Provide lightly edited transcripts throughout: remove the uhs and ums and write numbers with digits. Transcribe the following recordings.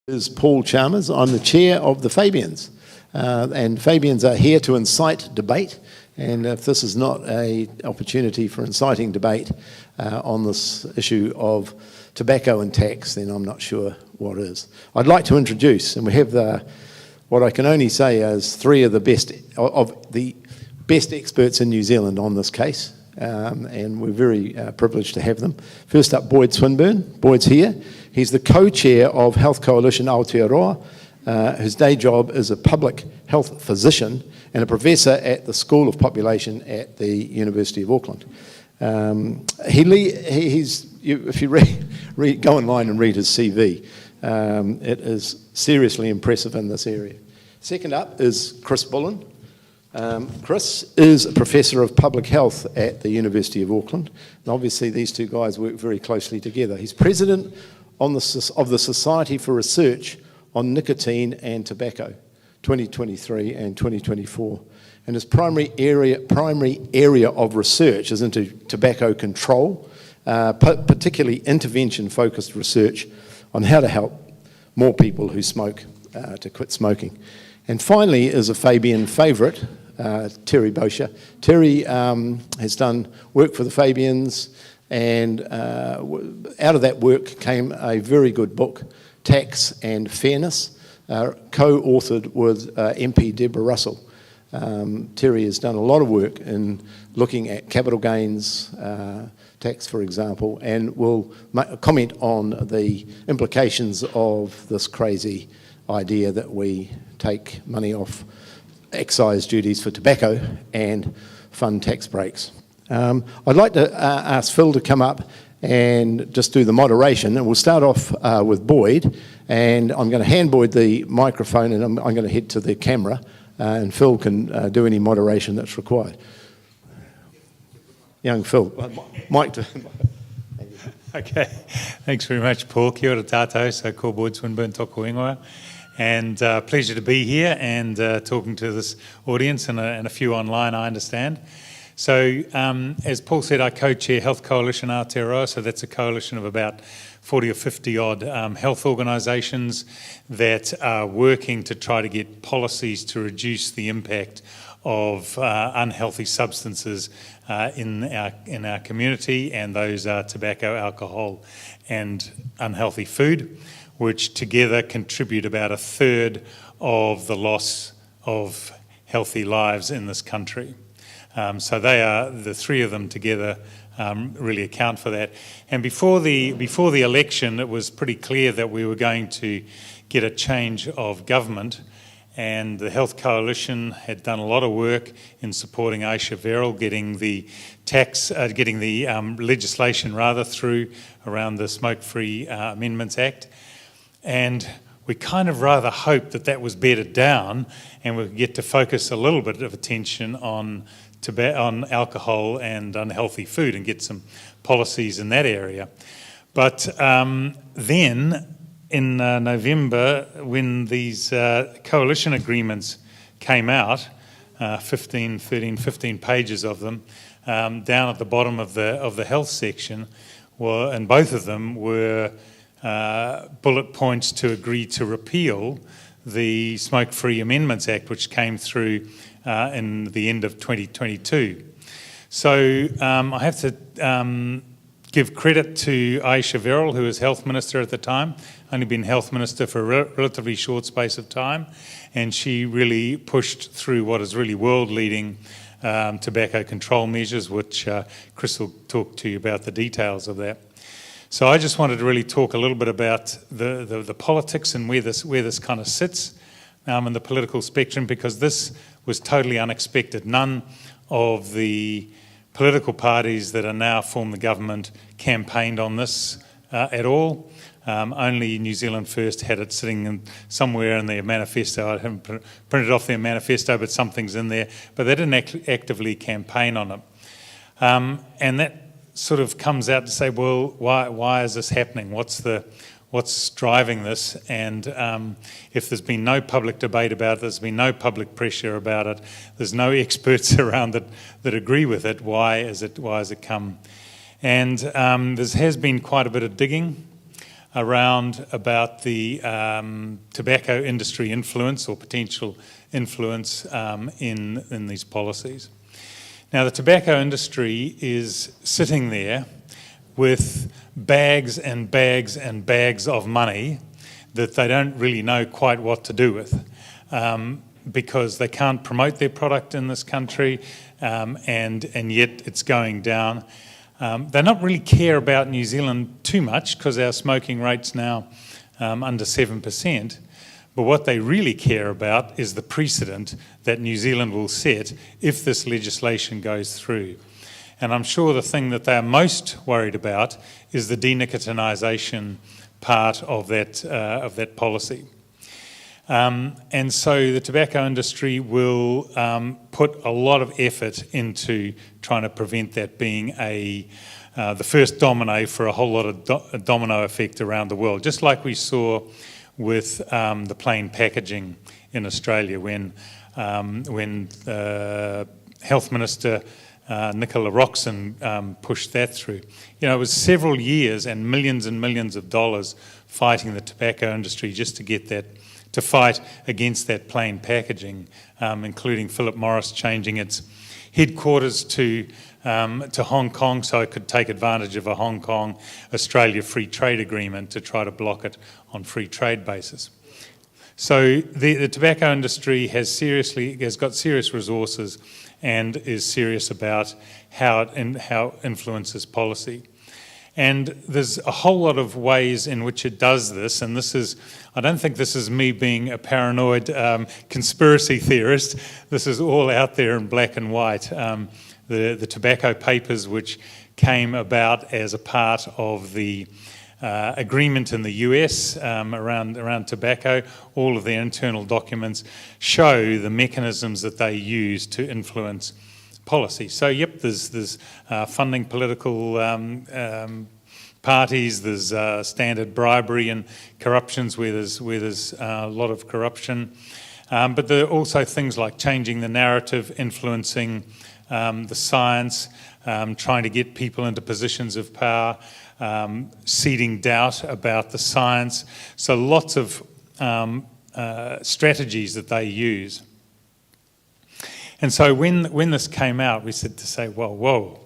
Is Paul Chalmers. I'm the chair of the Fabians, and Fabians are here to incite debate, and if this is not an opportunity for inciting debate on this issue of tobacco and tax, then I'm not sure what is. I'd like to introduce, and we have what I can only say is three of the best experts in New Zealand on this case, and we're very privileged to have them. First up, Boyd Swinburn. Boyd's here. He's the co-chair of Health Coalition Aotearoa. His day job is a public health physician and a professor at the School of Population at the University of Auckland. If you go online and read his CV, it is seriously impressive in this area. Second up is Chris Bullen. Chris is a professor of public health at the University of Auckland, and obviously these two guys work very closely together. He's president of the Society for Research on Nicotine and Tobacco, 2023 and 2024, and his primary area of research is into tobacco control, particularly intervention-focused research on how to help more people who smoke to quit smoking. And finally is a Fabian favourite, Terry Baucher. Terry has done work for the Fabians, and out of that work came a very good book, Tax and Fairness, co-authored with MP Deborah Russell. Terry has done a lot of work in looking at capital gains tax, for example, and will comment on the implications of this crazy idea that we take money off excise duties for tobacco and fund tax breaks. I'd like to ask Phil to come up and just do the moderation, and we'll start off with Boyd, and I'm going to hand Boyd the microphone, and I'm going to head to the camera, and Phil can do any moderation that's required. Young Phil, mic to... Okay, thanks very much, Paul. Kia ora tātou, so ko Boyd Swinburn tōku ingoa. And pleasure to be here and talking to this audience and a few online, I understand. So as Paul said, I co-chair Health Coalition Aotearoa, so that's a coalition of about 40 or 50 odd health organisations that are working to try to get policies to reduce the impact of unhealthy substances in our community, and those are tobacco, alcohol and unhealthy food, which together contribute about a third of the loss of healthy lives in this country. So they are, the three of them together really account for that. And before the election, it was pretty clear that we were going to get a change of government, and the Health Coalition had done a lot of work in supporting Aotearoa, getting the legislation through around the Smoke-Free Amendments Act. And we kind of rather hoped that was bedded down and we could get to focus a little bit of attention on alcohol and unhealthy food and get some policies in that area. But then in November, when these coalition agreements came out, 15 pages of them, down at the bottom of the health section, and both of them were bullet points to agree to repeal the Smoke-Free Amendments Act, which came through in the end of 2022. So I have to give credit to Aotearoa, who was Health Minister at the time, only been Health Minister for a relatively short space of time, and she really pushed through what is really world-leading tobacco control measures, which Chris will talk to you about the details of that. So I just wanted to really talk a little bit about the politics and where this kind of sits in the political spectrum, because this was totally unexpected. None of the political parties that are now formed the government campaigned on this at all. Only New Zealand First had it sitting somewhere in their manifesto. I haven't printed off their manifesto, but something's in there. But they didn't actively campaign on it. And that sort of comes out to say, well, why is this happening? What's driving this? And if there's been no public debate about it, there's been no public pressure about it, there's no experts around that agree with it, why has it come? And there has been quite a bit of digging. around about the tobacco industry influence or potential influence in these policies. Now, the tobacco industry is sitting there with bags and bags and bags of money that they don't really know quite what to do with, because they can't promote their product in this country, and yet it's going down. They don't really care about New Zealand too much because our smoking rate's now under 7%. But what they really care about is the precedent that New Zealand will set if this legislation goes through. And I'm sure the thing that they're most worried about is the denicotinisation part of that policy. And so the tobacco industry will put a lot of effort into trying to prevent that being the first domino for a whole lot of domino effect around the world, just like we saw with the plain packaging in Australia when Health Minister Nicola Roxon pushed that through. You know, it was several years and millions of dollars fighting the tobacco industry just to get that, to fight against that plain packaging, including Philip Morris changing its headquarters to Hong Kong so it could take advantage of a Hong Kong-Australia free trade agreement to try to block it on free trade basis. So the tobacco industry has got serious resources and is serious about how it influences policy. And there's a whole lot of ways in which it does this, and I don't think this is me being a paranoid conspiracy theorist. This is all out there in black and white. The tobacco papers, which came about as a part of the agreement in the US around tobacco, all of their internal documents show the mechanisms that they use to influence policy. So, yep, there's funding political parties, there's standard bribery and corruptions where there's a lot of corruption. But there are also things like changing the narrative, influencing the science, trying to get people into positions of power, seeding doubt about the science. So lots of strategies that they use. And so when this came out, we said to say, well, whoa,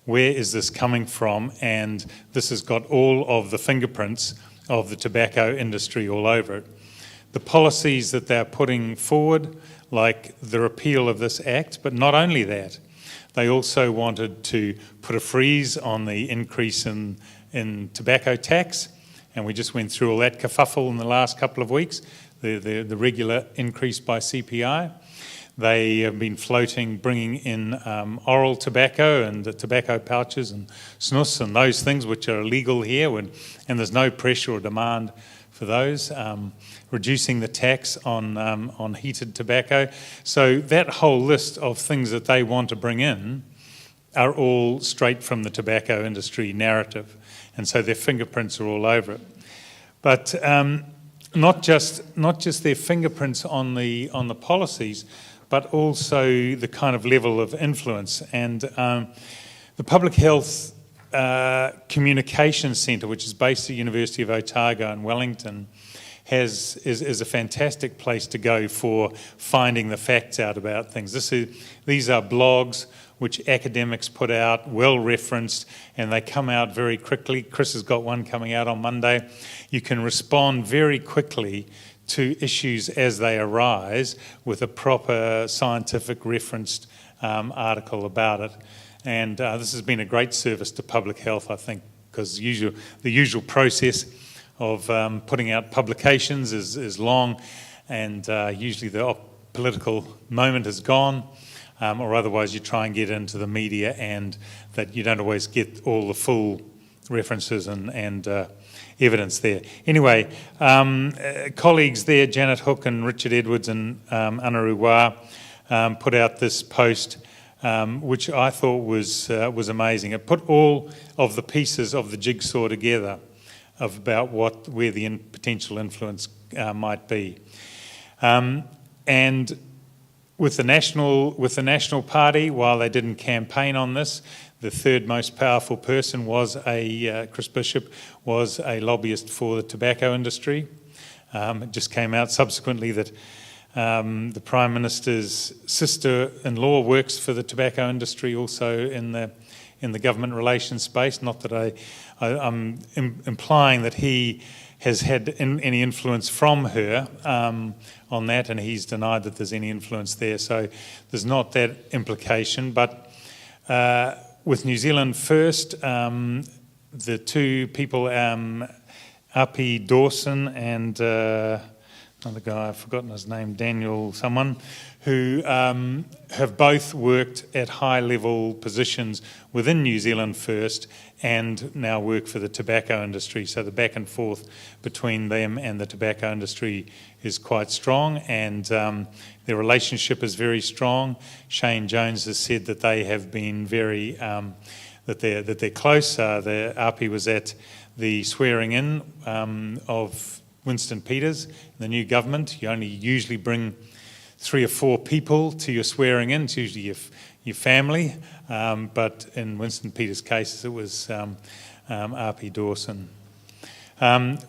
where is this coming from? And this has got all of the fingerprints of the tobacco industry all over it. The policies that they're putting forward, like the repeal of this act, but not only that, they also wanted to put a freeze on the increase in tobacco tax, and we just went through all that kerfuffle in the last couple of weeks, the regular increase by CPI. They have been bringing in oral tobacco and the tobacco pouches and snus and those things which are illegal here, and there's no pressure or demand for those. Reducing the tax on heated tobacco. So that whole list of things that they want to bring in are all straight from the tobacco industry narrative, and so their fingerprints are all over it. But not just their fingerprints on the policies, but also the kind of level of influence. And the Public Health Communications Centre, which is based at the University of Otago in Wellington, is a fantastic place to go for finding the facts out about things. These are blogs which academics put out, well referenced, and they come out very quickly. Chris has got one coming out on Monday. You can respond very quickly to issues as they arise with a proper scientific referenced article about it. And this has been a great service to public health, I think, because the usual process of putting out publications is long, and usually the political moment is gone, or otherwise you try and get into the media and that you don't always get all the full references and evidence there. Anyway, colleagues there, Janet Hook and Richard Edwards and Aotearoa, put out this post which I thought was amazing. It put all of the pieces of the jigsaw together about where the potential influence might be. And with the National Party, while they didn't campaign on this, The third most powerful person was Chris Bishop, was a lobbyist for the tobacco industry. It just came out subsequently that the Prime Minister's sister-in-law works for the tobacco industry also in the government relations space. Not that I'm implying that he has had any influence from her on that, and he's denied that there's any influence there. So there's not that implication. But with New Zealand First, the two people, R.P. Dawson and another guy, I've forgotten his name, Daniel someone, who have both worked at high-level positions within New Zealand First and now work for the tobacco industry. So the back and forth between them and the tobacco industry is quite strong, and their relationship is very strong. Shane Jones has said that they have been very, that they're close. The RP was at the swearing-in of Winston Peters, the new government. You only usually bring 3 or 4 people to your swearing-in. It's usually your family, but in Winston Peters' case, it was R.P. Dawson.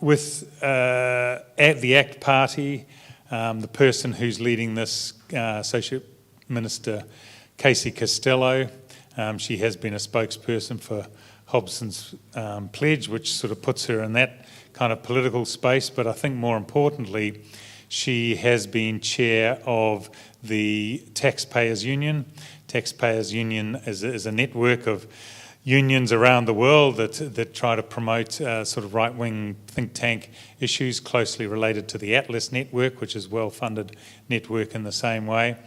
With the ACT Party, the person who's leading this, Associate Minister Casey Costello, she has been a spokesperson for Hobson's pledge, which sort of puts her in that kind of political space. But I think more importantly, she has been chair of the Taxpayers Union. Taxpayers Union is a network of unions around the world that try to promote sort of right-wing think tank issues closely related to the Atlas network, which is a well-funded network in the same way.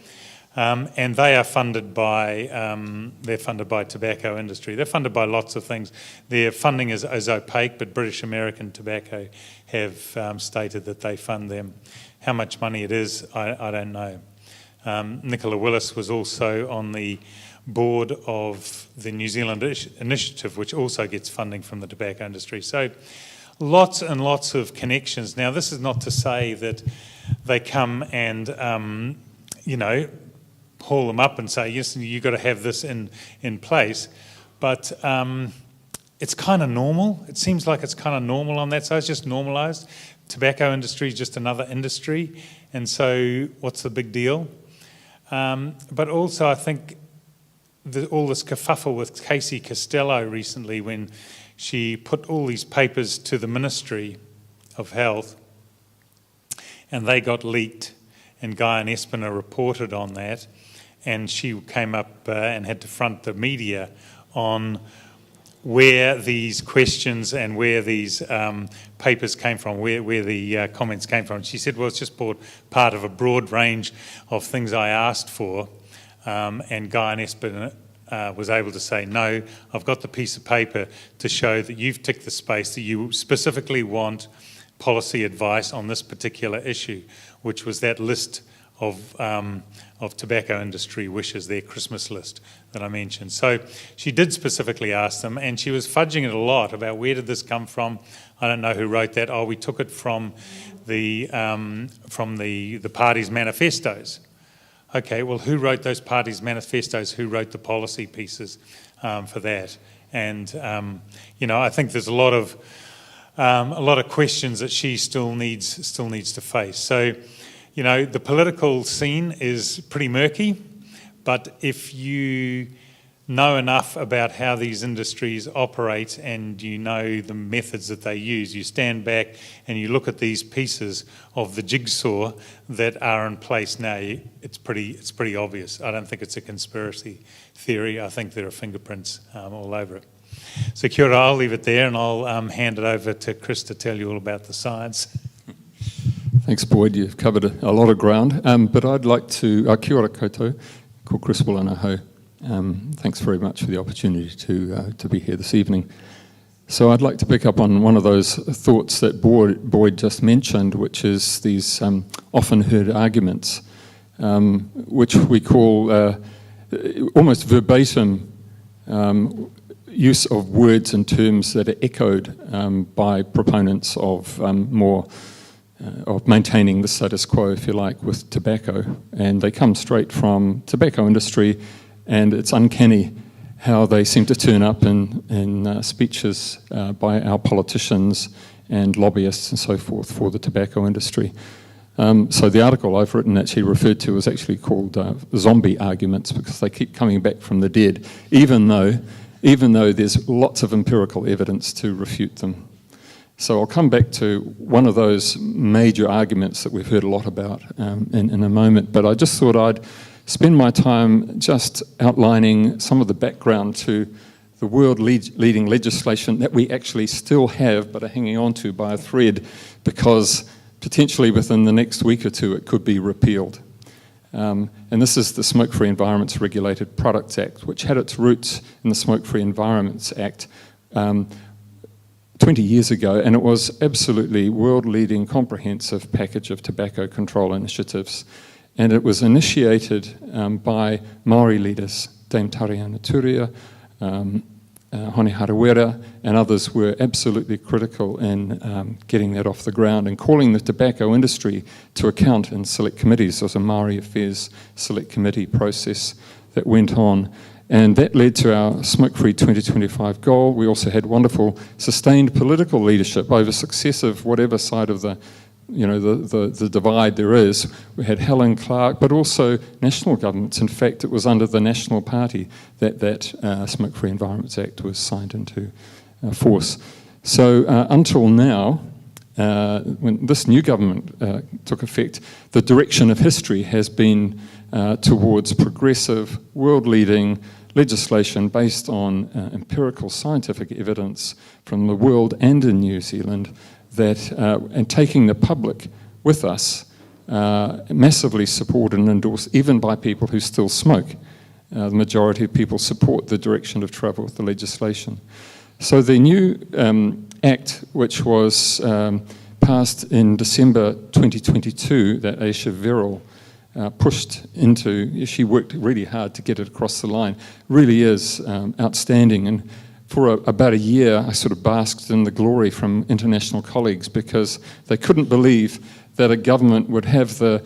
And they are funded by tobacco industry. They're funded by lots of things. Their funding is opaque, but British American Tobacco have stated that they fund them. How much money it is, I don't know. Nicola Willis was also on the board of the New Zealand Initiative, which also gets funding from the tobacco industry. So lots and lots of connections. Now, this is not to say that they come and, haul them up and say, yes, you've got to have this in place. But it's kind of normal. It seems like it's kind of normal on that side. It's just normalised. Tobacco industry is just another industry. And so what's the big deal? But also I think all this kerfuffle with Casey Costello recently when she put all these papers to the Ministry of Health and they got leaked, and Guy and Espiner reported on that, and she came up and had to front the media on where these questions and where these papers came from, where the comments came from. She said, well, it's just part of a broad range of things I asked for, and Guy and Espiner was able to say, no, I've got the piece of paper to show that you've ticked the space, that you specifically want policy advice on this particular issue, which was that list of tobacco industry wishes, their Christmas list that I mentioned. So she did specifically ask them, and she was fudging it a lot about where did this come from. I don't know who wrote that. Oh, we took it from the party's manifestos. Okay, well, who wrote those parties' manifestos? Who wrote the policy pieces for that? And I think there's a lot of questions that she still needs to face. So, the political scene is pretty murky, but if you know enough about how these industries operate and you know the methods that they use, you stand back and you look at these pieces of the jigsaw that are in place now, it's pretty obvious. I don't think it's a conspiracy theory. I think there are fingerprints all over it. So kia ora, I'll leave it there and I'll hand it over to Chris to tell you all about the science. Thanks, Boyd. You've covered a lot of ground. But I'd like to... kia ora koutou, ko Chris Bullen aho. Thanks very much for the opportunity to be here this evening. So I'd like to pick up on one of those thoughts that Boyd just mentioned, which is these often heard arguments, which we call almost verbatim use of words and terms that are echoed by proponents of of maintaining the status quo, if you like, with tobacco. And they come straight from tobacco industry, and it's uncanny how they seem to turn up in speeches by our politicians and lobbyists and so forth for the tobacco industry. So the article I've written actually referred to is actually called zombie arguments, because they keep coming back from the dead, even though there's lots of empirical evidence to refute them. So I'll come back to one of those major arguments that we've heard a lot about in a moment, but I just thought I'd spend my time just outlining some of the background to the world-leading legislation that we actually still have but are hanging on to by a thread, because potentially within the next week or two it could be repealed. And this is the Smoke-Free Environments Regulated Products Act, which had its roots in the Smoke-Free Environments Act 20 years ago, and it was absolutely world-leading comprehensive package of tobacco control initiatives. And it was initiated by Maori leaders, Dame Tariana Turia, Hone Harawera, and others were absolutely critical in getting that off the ground and calling the tobacco industry to account in select committees. There was a Maori Affairs Select Committee process that went on, and that led to our Smoke-Free 2025 goal. We also had wonderful sustained political leadership over successive, whatever side of the divide there is. We had Helen Clark, but also national governments. In fact, it was under the National Party that Smoke-Free Environments Act was signed into force. So until now, when this new government took effect, the direction of history has been towards progressive, world-leading legislation based on empirical scientific evidence from the world and in New Zealand, that and taking the public with us, massively supported and endorsed even by people who still smoke. The majority of people support the direction of travel with the legislation. So the new act, which was passed in December 2022, that Aisha Verrill pushed into, she worked really hard to get it across the line, really is outstanding. And for about a year, I sort of basked in the glory from international colleagues, because they couldn't believe that a government would have the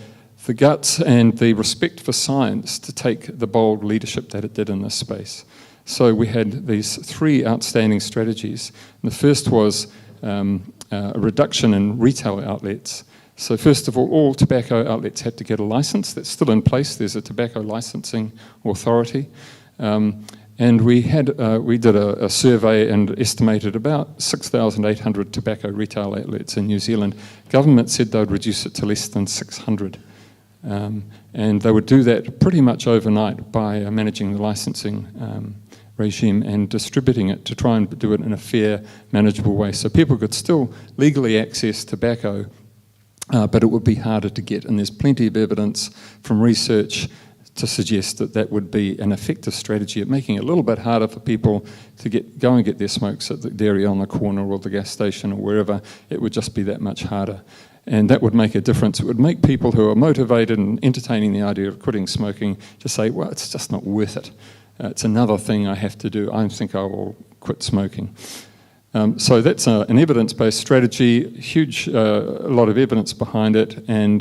guts and the respect for science to take the bold leadership that it did in this space. So we had these three outstanding strategies. And the first was a reduction in retail outlets. So first of all tobacco outlets had to get a license. That's still in place. There's a tobacco licensing authority. And we did a survey and estimated about 6,800 tobacco retail outlets in New Zealand. Government said they would reduce it to less than 600. And they would do that pretty much overnight by managing the licensing regime and distributing it to try and do it in a fair, manageable way. So people could still legally access tobacco, but it would be harder to get. And there's plenty of evidence from research to suggest that that would be an effective strategy at making it a little bit harder for people to go and get their smokes at the dairy on the corner or the gas station or wherever. It would just be that much harder. And that would make a difference. It would make people who are motivated and entertaining the idea of quitting smoking just say, well, it's just not worth it. It's another thing I have to do. I think I will quit smoking. So that's an evidence-based strategy, a lot of evidence behind it, and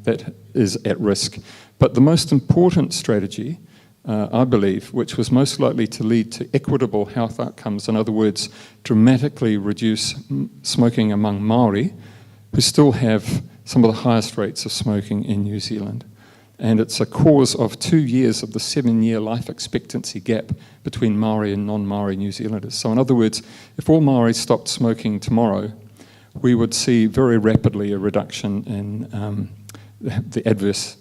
that is at risk. But the most important strategy, I believe, which was most likely to lead to equitable health outcomes, in other words, dramatically reduce smoking among Māori, who still have some of the highest rates of smoking in New Zealand. And it's a cause of 2 years of the 7-year life expectancy gap between Māori and non-Māori New Zealanders. So in other words, if all Māori stopped smoking tomorrow, we would see very rapidly a reduction in the adverse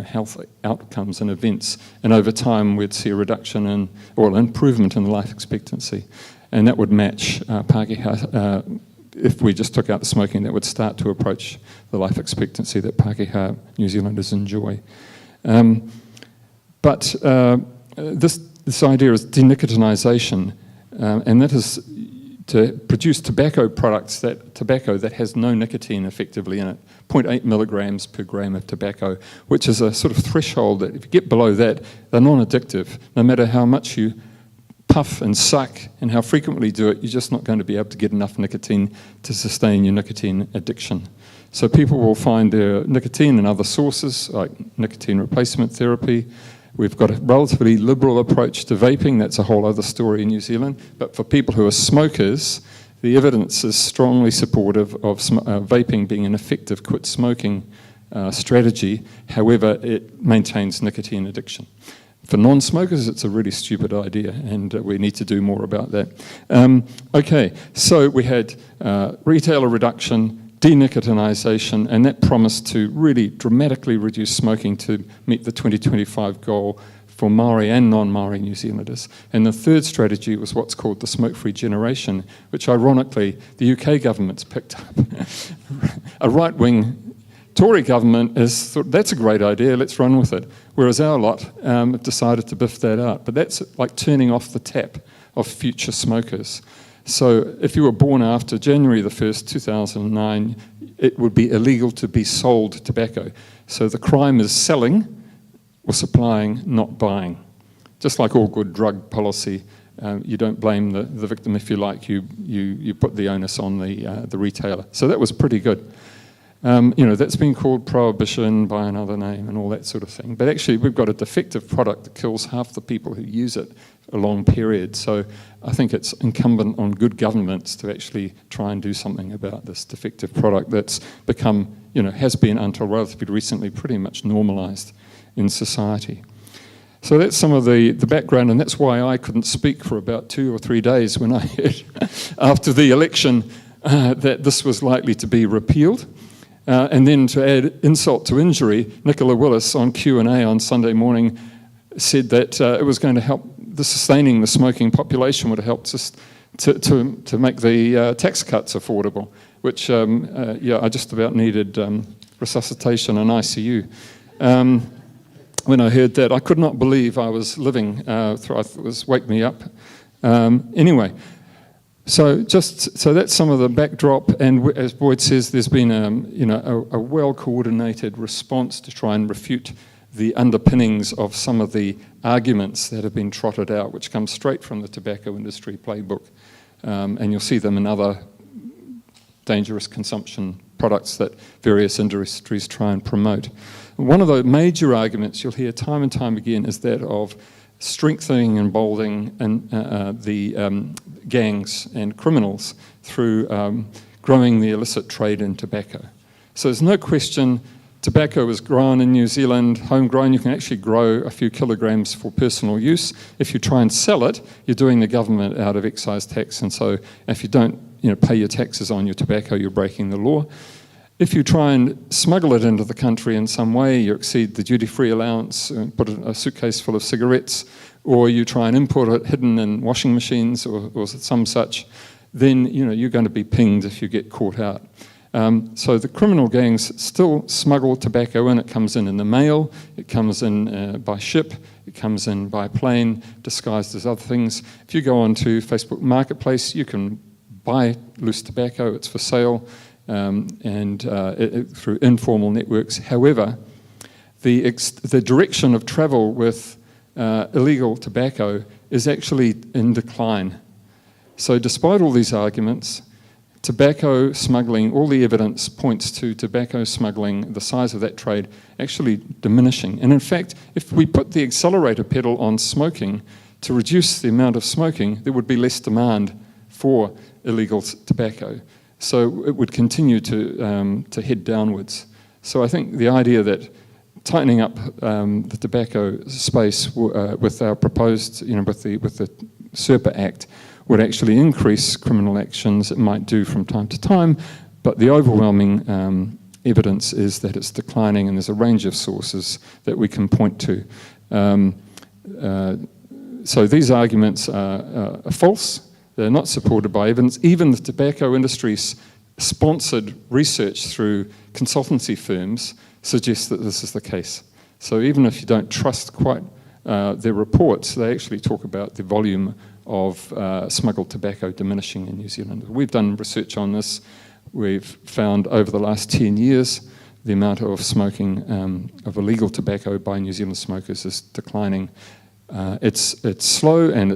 health outcomes and events. And over time, we'd see a reduction or an improvement in the life expectancy. And that would match Pākehā. If we just took out the smoking, that would start to approach the life expectancy that Pākehā New Zealanders enjoy. But this idea is denicotinisation, and that is to produce tobacco that has no nicotine effectively in it, 0.8 milligrams per gram of tobacco, which is a sort of threshold that if you get below that, they're non-addictive. No matter how much you puff and suck and how frequently you do it, you're just not going to be able to get enough nicotine to sustain your nicotine addiction. So people will find their nicotine in other sources, like nicotine replacement therapy, We've got a relatively liberal approach to vaping. That's a whole other story in New Zealand. But for people who are smokers, the evidence is strongly supportive of vaping being an effective quit smoking strategy. However, it maintains nicotine addiction. For non-smokers, it's a really stupid idea, and we need to do more about that. Okay, so we had retailer reduction, denicotinization, and that promised to really dramatically reduce smoking to meet the 2025 goal for Māori and non-Māori New Zealanders. And the third strategy was what's called the smoke-free generation, which ironically the UK government's picked up. A right-wing Tory government has thought, that's a great idea, let's run with it. Whereas our lot have decided to biff that out. But that's like turning off the tap of future smokers. So if you were born after January the 1st, 2009, it would be illegal to be sold tobacco. So the crime is selling or supplying, not buying. Just like all good drug policy, you don't blame the victim if you like, you put the onus on the retailer. So that was pretty good. That's been called prohibition by another name and all that sort of thing. But actually, we've got a defective product that kills half the people who use it a long period. So I think it's incumbent on good governments to actually try and do something about this defective product that's become, has been until relatively recently pretty much normalised in society. So that's some of the background, and that's why I couldn't speak for about 2 or 3 days when I heard after the election that this was likely to be repealed. And then to add insult to injury, Nicola Willis on Q&A on Sunday morning said that it was going to help sustaining the smoking population would have helped us to make the tax cuts affordable, which, I just about needed resuscitation and ICU. When I heard that, I could not believe I was living through, it was wake me up. Anyway, so that's some of the backdrop, and as Boyd says, there's been a well-coordinated response to try and refute the underpinnings of some of the arguments that have been trotted out, which come straight from the tobacco industry playbook, and you'll see them in other dangerous consumption products that various industries try and promote. One of the major arguments you'll hear time and time again is that of strengthening and emboldening the gangs and criminals through growing the illicit trade in tobacco. So there's no question tobacco is grown in New Zealand, homegrown. You can actually grow a few kilograms for personal use. If you try and sell it, you're doing the government out of excise tax, and so if you don't pay your taxes on your tobacco, you're breaking the law. If you try and smuggle it into the country in some way, you exceed the duty-free allowance, put a suitcase full of cigarettes, or you try and import it hidden in washing machines or some such, then you're going to be pinged if you get caught out. So the criminal gangs still smuggle tobacco in. It comes in the mail, it comes in by ship, it comes in by plane, disguised as other things. If you go onto Facebook Marketplace, you can buy loose tobacco, it's for sale. Through informal networks. However, the direction of travel with illegal tobacco is actually in decline. So despite all these arguments, tobacco smuggling, all the evidence points to tobacco smuggling, the size of that trade, actually diminishing. And in fact, if we put the accelerator pedal on smoking to reduce the amount of smoking, there would be less demand for illegal tobacco. So it would continue to head downwards. So I think the idea that tightening up the tobacco space with our proposed, with the SERPA Act, would actually increase criminal actions. It might do from time to time, but the overwhelming evidence is that it's declining, and there's a range of sources that we can point to. So these arguments are false. They're not supported by evidence. Even the tobacco industry's sponsored research through consultancy firms suggests that this is the case. So even if you don't trust quite their reports, they actually talk about the volume of smuggled tobacco diminishing in New Zealand. We've done research on this. We've found over the last 10 years the amount of smoking of illegal tobacco by New Zealand smokers is declining. It's slow, and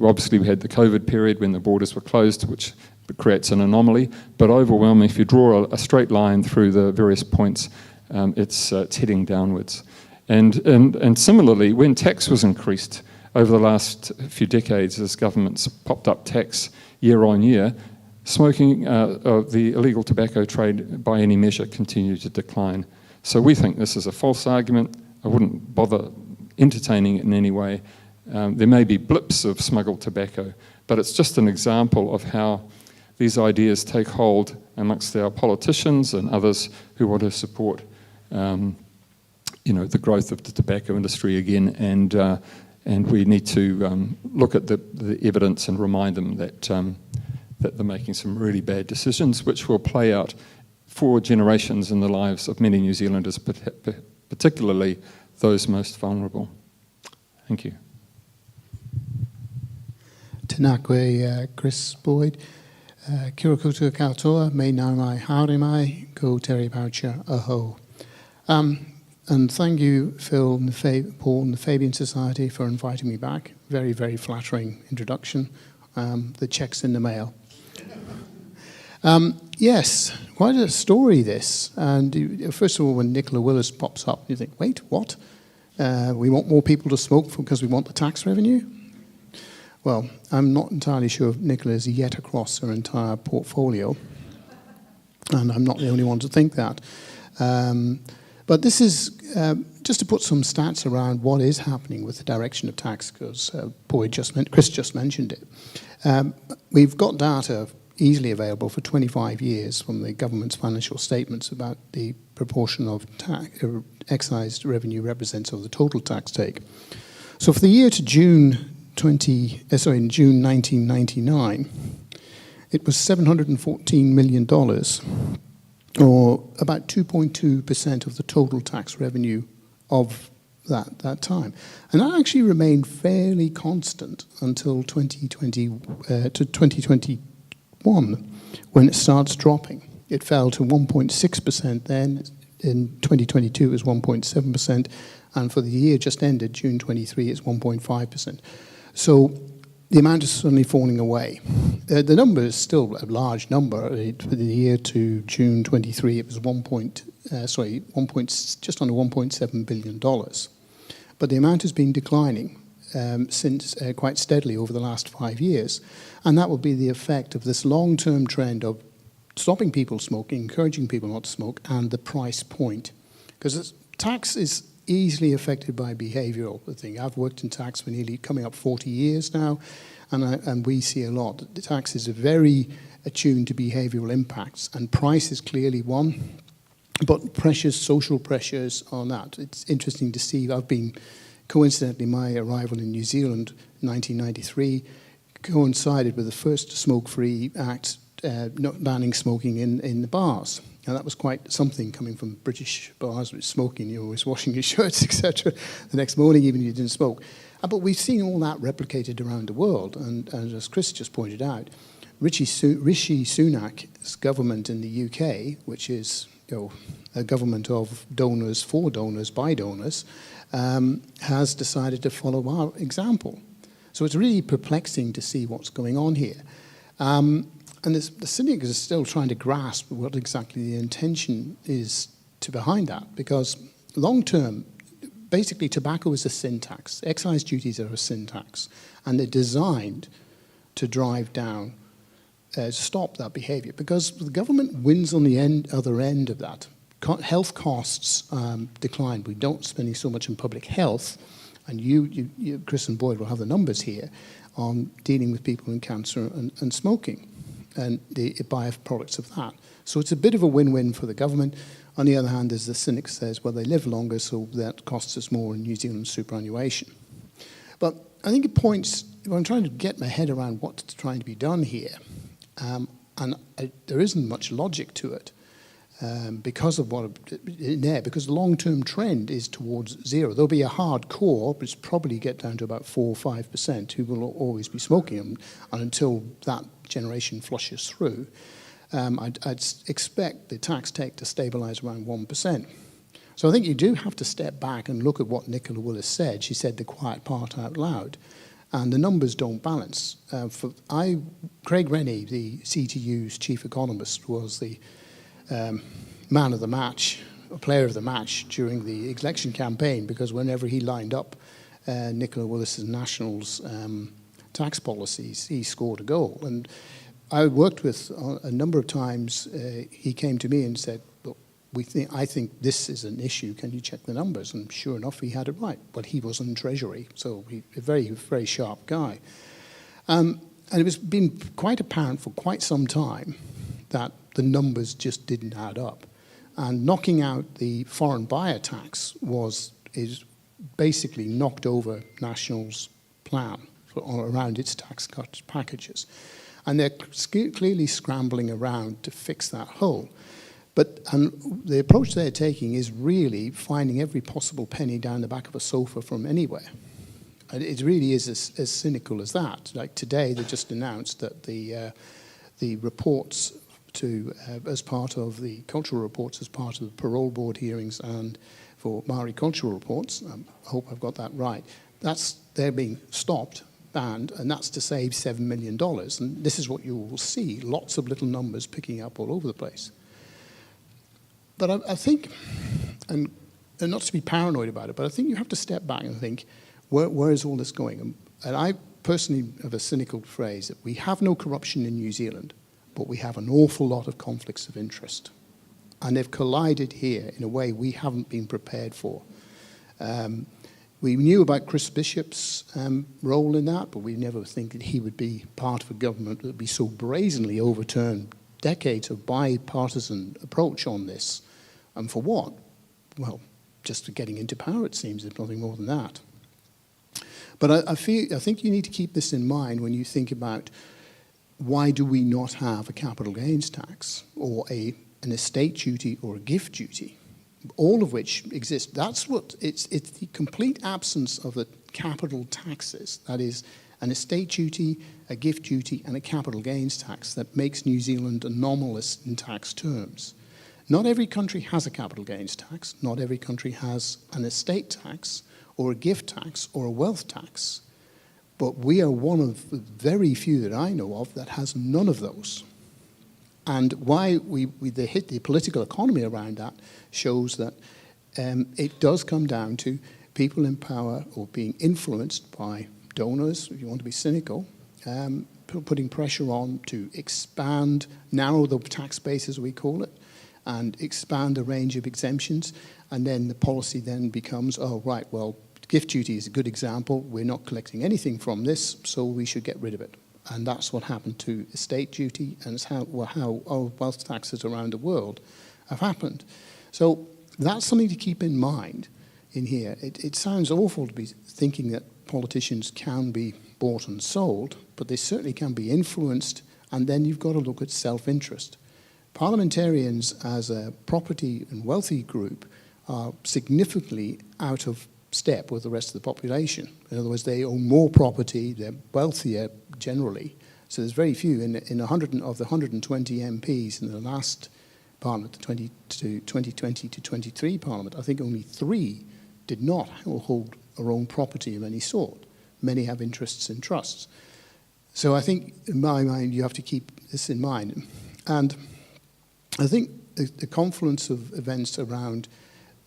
obviously we had the COVID period when the borders were closed, which creates an anomaly, but overwhelming, if you draw a straight line through the various points, it's heading downwards. And similarly, when tax was increased over the last few decades as governments popped up tax year on year, smoking, the illegal tobacco trade by any measure continued to decline. So we think this is a false argument. I wouldn't bother entertaining it in any way. There may be blips of smuggled tobacco, but it's just an example of how these ideas take hold amongst our politicians and others who want to support the growth of the tobacco industry again, and we need to look at the evidence and remind them that they're making some really bad decisions, which will play out for generations in the lives of many New Zealanders, particularly those most vulnerable. Thank you. Tēnā koe, Chris Boyd. Kia ora koutou katoa, me nau mai haere mai, ko Terry Boucher aho. And thank you, Phil and Paul and the Fabian Society for inviting me back. Very, very flattering introduction. The check's in the mail. Yes, quite a story this. And first of all, when Nicola Willis pops up, you think, wait, what? We want more people to smoke because we want the tax revenue? Well, I'm not entirely sure if Nicola is yet across her entire portfolio. And I'm not the only one to think that. But this is just to put some stats around what is happening with the direction of tax, because Chris just mentioned it. We've got data easily available for 25 years from the government's financial statements about the proportion of excise revenue represents of the total tax take. So for the year to June 1999, it was $714 million, or about 2.2% of the total tax revenue of that time. And that actually remained fairly constant until 2021, when it starts dropping. It fell to 1.6% then. In 2022, it was 1.7%. And for the year just ended, June 23, it's 1.5%. So the amount is suddenly falling away. The number is still a large number. For the year to June 23, it was just under $1.7 billion. But the amount has been declining since quite steadily over the last 5 years. And that will be the effect of this long-term trend of stopping people smoking, encouraging people not to smoke, and the price point. Because tax is easily affected by behavioural thing. I've worked in tax for nearly coming up 40 years now, and we see a lot. The tax is very attuned to behavioural impacts, and price is clearly one, but pressures, social pressures on that. It's interesting to see. I've been, coincidentally, my arrival in New Zealand in 1993 coincided with the first smoke-free act not banning smoking in the bars. Now, that was quite something coming from British bars with smoking. You were always washing your shirts, etc. the next morning, even if you didn't smoke. But we've seen all that replicated around the world. And as Chris just pointed out, Rishi Sunak's government in the UK, which is a government of donors for donors by donors, has decided to follow our example. So it's really perplexing to see what's going on here. And the cynic is still trying to grasp what exactly the intention is behind that, because long-term, basically tobacco is a sin tax. Excise duties are a sin tax, and they're designed to drive down, stop that behaviour, because the government wins on the other end of that. Health costs decline. We don't spending so much on public health, and you, Chris and Boyd will have the numbers here on dealing with people in cancer and smoking, and the byproducts of that. So it's a bit of a win-win for the government. On the other hand, as the cynic says, well, they live longer, so that costs us more in New Zealand superannuation. But I think it points, if I'm trying to get my head around what's trying to be done here, there isn't much logic to it because of because the long-term trend is towards zero. There'll be a hard core, which probably get down to about 4 or 5% who will always be smoking them, and until that generation flushes through, I'd expect the tax take to stabilise around 1%. So I think you do have to step back and look at what Nicola Willis said. She said the quiet part out loud, and the numbers don't balance. Craig Rennie, the CTU's chief economist, was the man of the match a player of the match during the election campaign, because whenever he lined up Nicola Willis's Nationals tax policies, he scored a goal. And I worked with a number of times. He came to me and said, look, I think this is an issue. Can you check the numbers? And sure enough, he had it right. But he was in Treasury, so he's a very, very sharp guy. And it was been quite apparent for quite some time that the numbers just didn't add up. And knocking out the foreign buyer tax is basically knocked over National's plan around its tax cut packages. And they're clearly scrambling around to fix that hole. But the approach they're taking is really finding every possible penny down the back of a sofa from anywhere. And it really is as cynical as that. Like today, they just announced that the reports as part of the cultural reports, as part of the parole board hearings and for Maori cultural reports, I hope I've got that right, they're being stopped, banned, and that's to save $7 million. And this is what you will see, lots of little numbers picking up all over the place. But I think, and not to be paranoid about it, but I think you have to step back and think, where is all this going? And I personally have a cynical phrase that we have no corruption in New Zealand, but we have an awful lot of conflicts of interest. And they've collided here in a way we haven't been prepared for. We knew about Chris Bishop's role in that, but we never think that he would be part of a government that would be so brazenly overturn decades of bipartisan approach on this. And for what? Well, just for getting into power, it seems, if nothing more than that. But I think you need to keep this in mind when you think about why do we not have a capital gains tax or an estate duty or a gift duty, all of which exist. That's what it's the complete absence of the capital taxes, that is an estate duty, a gift duty, and a capital gains tax that makes New Zealand anomalous in tax terms. Not every country has a capital gains tax. Not every country has an estate tax or a gift tax or a wealth tax. But we are one of the very few that I know of that has none of those. And why they hit the political economy around that shows that it does come down to people in power or being influenced by donors, if you want to be cynical, putting pressure on to expand, narrow the tax base as we call it, and expand the range of exemptions. And then the policy then becomes, oh, right, well, gift duty is a good example. We're not collecting anything from this, so we should get rid of it. And that's what happened to estate duty, and it's how our wealth taxes around the world have happened. So that's something to keep in mind in here. It sounds awful to be thinking that politicians can be bought and sold, but they certainly can be influenced, and then you've got to look at self-interest. Parliamentarians as a property and wealthy group are significantly out of step with the rest of the population. In other words, they own more property, they're wealthier generally. So there's very few. In 100 of the 120 MPs in the last Parliament, the 2020 to 23 Parliament, I think only 3 did not hold or own property of any sort. Many have interests in trusts. So I think, in my mind, you have to keep this in mind. And I think the confluence of events around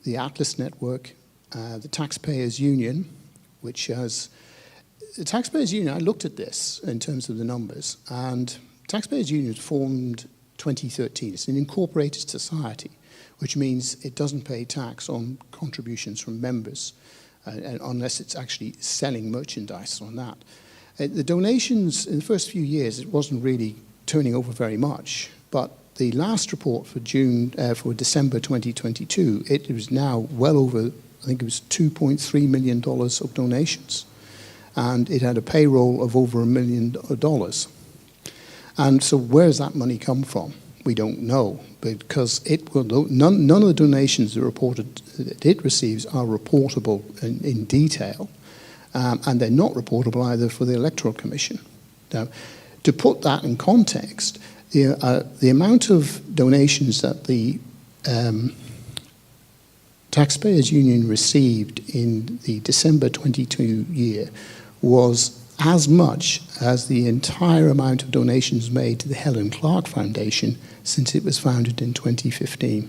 the Atlas Network, the Taxpayers Union, which has... The Taxpayers Union, I looked at this in terms of the numbers, and Taxpayers Union was formed 2013. It's an incorporated society, which means it doesn't pay tax on contributions from members, unless it's actually selling merchandise on that. The donations in the first few years, it wasn't really turning over very much, but the last report for December 2022, it was now well over, I think it was $2.3 million of donations. And it had a payroll of over $1 million. And so where does that money come from? We don't know, because none of the donations that it receives are reportable in detail, and they're not reportable either for the Electoral Commission. Now, to put that in context, the amount of donations that the Taxpayers Union received in the December 22 year was as much as the entire amount of donations made to the Helen Clark Foundation since it was founded in 2015.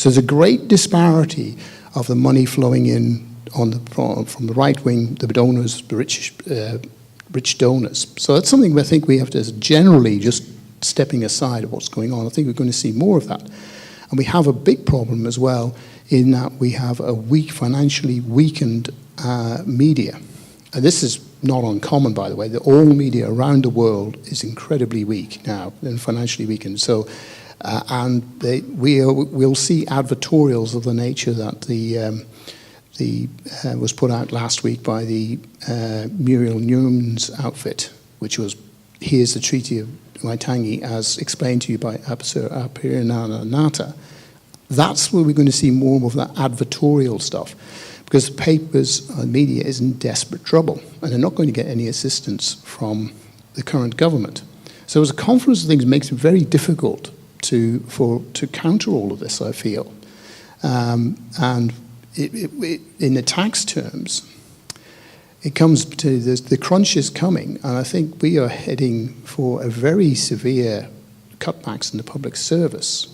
So there's a great disparity of the money flowing in from the right wing, the donors, the rich donors. So that's something I think we have to generally, just stepping aside of what's going on, I think we're going to see more of that. And we have a big problem as well in that we have a financially weakened media. And this is not uncommon, by the way. All media around the world is incredibly weak now and financially weakened. So, we'll see advertorials of the nature that was put out last week by the Muriel Newman's outfit, which was, here's the Treaty of Waitangi as explained to you by Aotearoa Nata. That's where we're going to see more of that advertorial stuff, because the papers and media is in desperate trouble, and they're not going to get any assistance from the current government. So as a confluence of things makes it very difficult to counter all of this, I feel. And in the tax terms, it comes to the crunch is coming, and I think we are heading for a very severe cutbacks in the public service.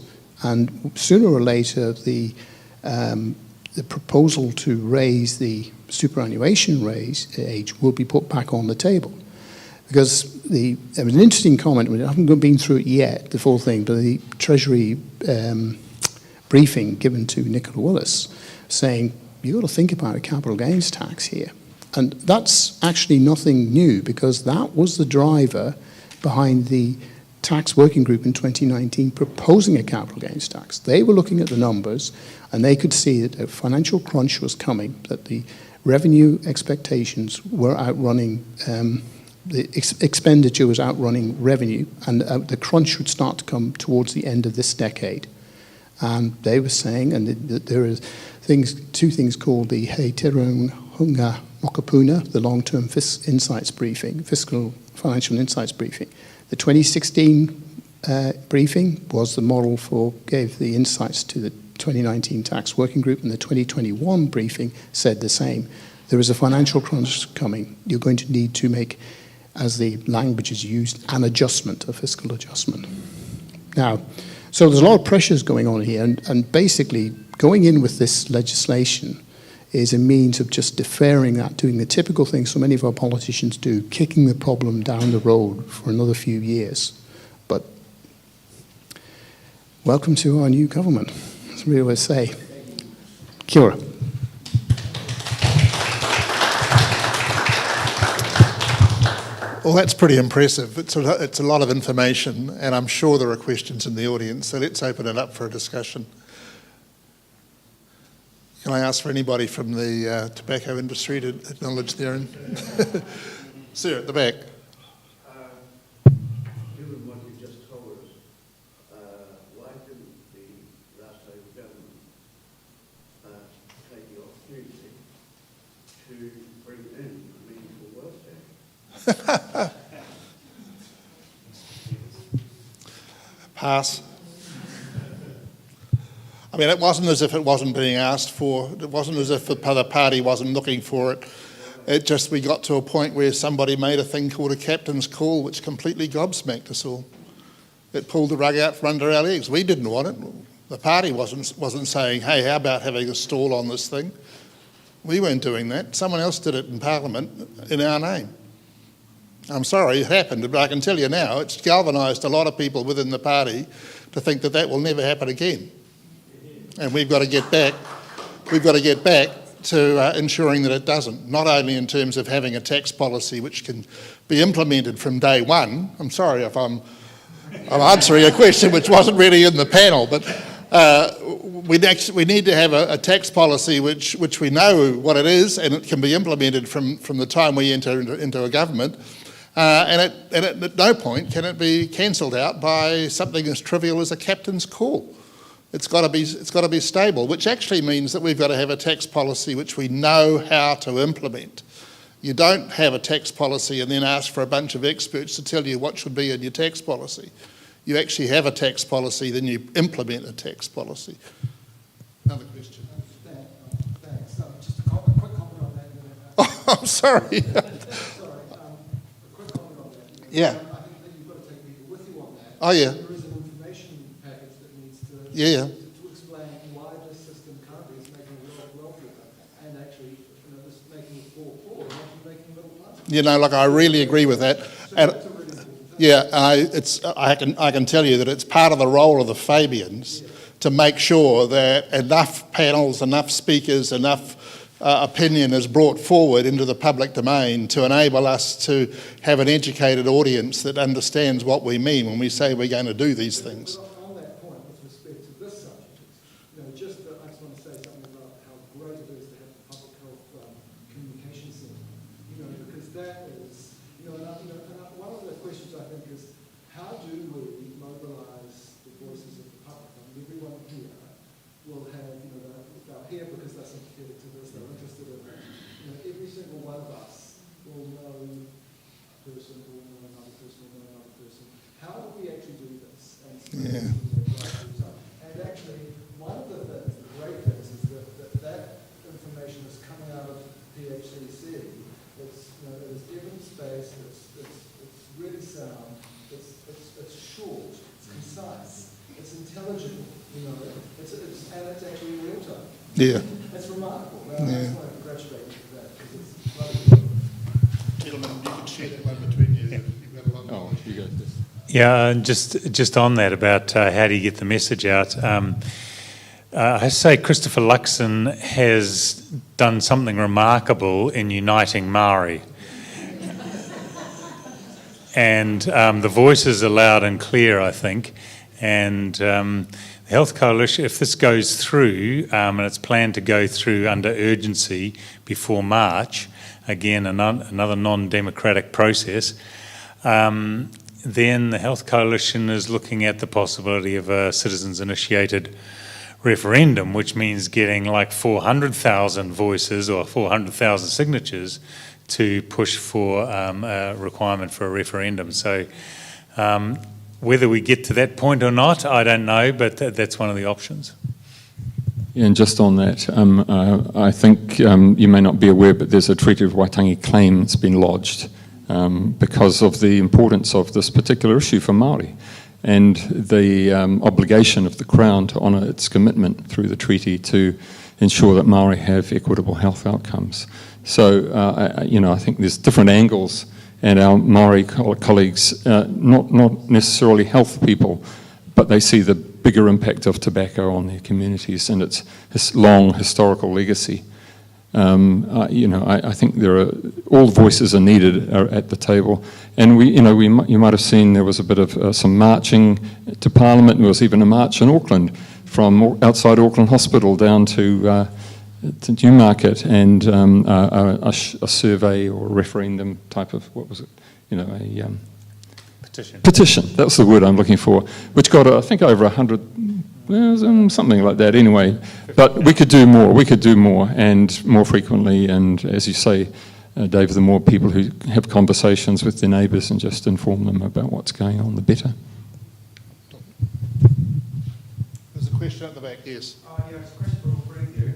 And sooner or later, the proposal to raise the superannuation age will be put back on the table. Because there was an interesting comment, I haven't been through it yet, the full thing, but the Treasury briefing given to Nicola Willis saying, you've got to think about a capital gains tax here. And that's actually nothing new, because that was the driver behind the tax working group in 2019 proposing a capital gains tax. They were looking at the numbers, and they could see that a financial crunch was coming, that the revenue expectations were outrunning, the expenditure was outrunning revenue, and the crunch would start to come towards the end of this decade. And they were saying, and there are two things called the Hei Te Runga Mokapuna, the long-term insights briefing, fiscal financial insights briefing. The 2016 briefing was the model gave the insights to the 2019 tax working group, and the 2021 briefing said the same. There is a financial crunch coming. You're going to need to make, as the language is used, an adjustment, a fiscal adjustment. Now, so there's a lot of pressures going on here, and basically going in with this legislation is a means of just deferring that, doing the typical thing so many of our politicians do, kicking the problem down the road for another few years. But welcome to our new government, as we always say. Kia ora. Well, that's pretty impressive. It's a lot of information, and I'm sure there are questions in the audience, so let's open it up for a discussion. Can I ask for anybody from the tobacco industry to acknowledge their own? Sir, at the back. Given what you just told us, why didn't the last Labor government take the opportunity to bring in a meaningful wealth tax? Pass. I mean, it wasn't as if it wasn't being asked for. It wasn't as if the other party wasn't looking for it. It just, we got to a point where somebody made a thing called a captain's call, which completely gobsmacked us all. It pulled the rug out from under our legs. We didn't want it. The party wasn't saying, hey, how about having a stall on this thing? We weren't doing that. Someone else did it in Parliament in our name. I'm sorry, it happened, but I can tell you now, it's galvanised a lot of people within the party to think that that will never happen again. And we've got to get back to ensuring that it doesn't, not only in terms of having a tax policy which can be implemented from day one. I'm sorry if I'm answering a question which wasn't really in the panel, but we need to have a tax policy which we know what it is, and it can be implemented from the time we enter into a government. And at no point can it be cancelled out by something as trivial as a captain's call. It's got to be stable, which actually means that we've got to have a tax policy which we know how to implement. You don't have a tax policy and then ask for a bunch of experts to tell you what should be in your tax policy. You actually have a tax policy, then you implement a tax policy. Another question. Thanks. Just a quick comment on that. Oh, I'm sorry. Sorry, a quick comment on that. Yeah. I think that you've got to take people with you on that. Oh, yeah. There is an information package that needs to Yeah. to explain why system currently is making the world wealthier and actually, just making it poor poor and actually making middle class. Like I really agree with that. And, That's a really important thing. yeah, I can tell you that it's part of the role of the Fabians to make sure that enough panels, enough speakers, enough opinion is brought forward into the public domain to enable us to have an educated audience that understands what we mean when we say we're going to do these things. But on that point, with respect to this subject, I just want to say something about how great it is to have the public health communication centre, because that is, and one of the questions I think is, how do we mobilise the voices of the public? I mean, everyone here will have, they're here because they're sympathetic to this, they're interested in it. Every single one of us will know a person, will know another person, will know another person. How do we actually do this? And actually, one of the things, the great things, is that information is coming out of PHCC. It's, it is evidence-based, it's really sound, it's short, it's concise, it's intelligible, and it's actually real time. Yeah. It's remarkable. I just want to congratulate you for that, because it's bloody good. Gentlemen, you can share that one between you. You've got a lot of knowledge. You go first. Yeah, and just on that about how do you get the message out, I say Christopher Luxon has done something remarkable in uniting Maori. And the voices are loud and clear, I think. And the Health Coalition, if this goes through, and it's planned to go through under urgency before March, again, another non-democratic process, then the Health Coalition is looking at the possibility of a citizens-initiated referendum, which means getting like 400,000 voices or 400,000 signatures to push for a requirement for a referendum. So whether we get to that point or not, I don't know, but that's one of the options. Yeah, and just on that, I think you may not be aware, but there's a Treaty of Waitangi claim that's been lodged because of the importance of this particular issue for Māori and the obligation of the Crown to honour its commitment through the treaty to ensure that Māori have equitable health outcomes. So, I think there's different angles, and our Māori colleagues, not necessarily health people, but they see the bigger impact of tobacco on their communities and its long historical legacy. I think all voices are needed at the table, and you might have seen there was a bit of some marching to Parliament. There was even a march in Auckland from outside Auckland Hospital down to Newmarket, and a survey or a referendum type of, what was it? A petition. That's the word I'm looking for, which got I think over 100. Something like that anyway, but we could do more and more frequently, and as you say, Dave, the more people who have conversations with their neighbours and just inform them about what's going on, the better. There's a question at the back, yes. Yeah, it's a question for all three of you,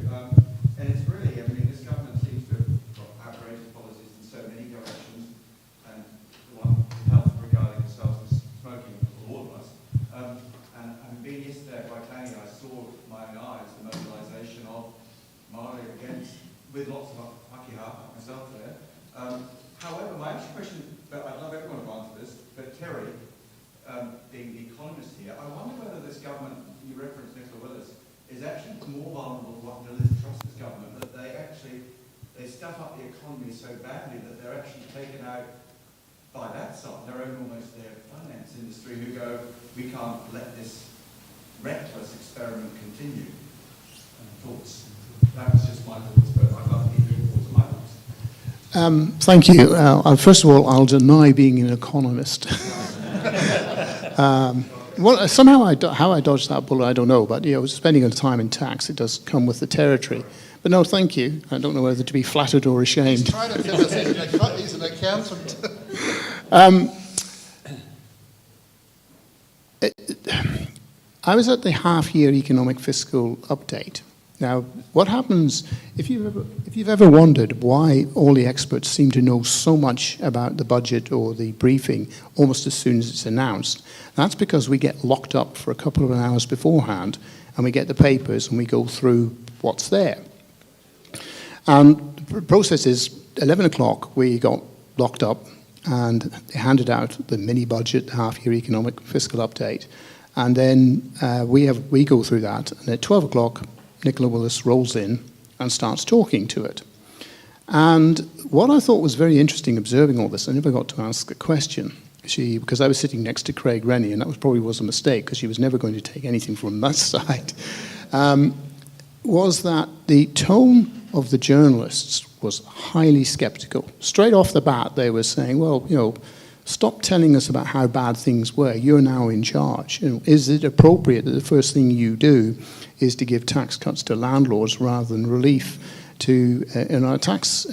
and it's really, this government seems to have got outrageous policies in so many directions, and the one health regarding themselves as smoking for all of us. And being yesterday at Waitangi, I saw with my own eyes the mobilisation of Māori with lots of Aotearoa myself there. However, my actual question, but I'd love everyone to answer this, but Terry, being the economist here, I wonder whether this government, you referenced Nicola Willis, is actually more vulnerable to what Liz Truss's government, that they stuff up the economy so badly that they're actually taken out by that side, their finance industry, who go, we can't let this reckless experiment continue. Thoughts? That was just my thoughts, but I'd love to hear your thoughts on my thoughts. Thank you. First of all, I'll deny being an economist. Well, somehow how I dodged that bullet, I don't know, but spending the time in tax, it does come with the territory. But no, thank you. I don't know whether to be flattered or ashamed. He's trying to tell us he's an accountant. I was at the half-year economic fiscal update. Now, what happens, if you've ever wondered why all the experts seem to know so much about the budget or the briefing almost as soon as it's announced, that's because we get locked up for a couple of hours beforehand and we get the papers and we go through what's there. And the process is 11 o'clock, we got locked up and they handed out the mini budget, the half-year economic fiscal update. And then we go through that, and at 12 o'clock, Nicola Willis rolls in and starts talking to it. And what I thought was very interesting observing all this, I never got to ask a question, because I was sitting next to Craig Rennie, and that probably was a mistake, because she was never going to take anything from that side, was that the tone of the journalists was highly skeptical. Straight off the bat, they were saying, well, you know, stop telling us about how bad things were. You're now in charge. You know, is it appropriate that the first thing you do is to give tax cuts to landlords rather than relief to tax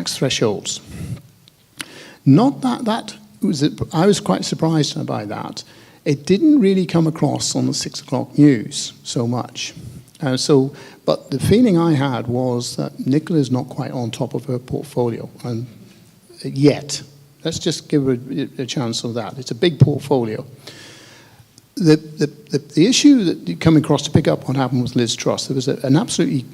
thresholds? Not that was it. I was quite surprised by that. It didn't really come across on the 6 o'clock news so much. But the feeling I had was that Nicola's not quite on top of her portfolio, and yet. Let's just give her a chance of that. It's a big portfolio. The issue that you come across, to pick up what happened with Liz Truss, there was an absolutely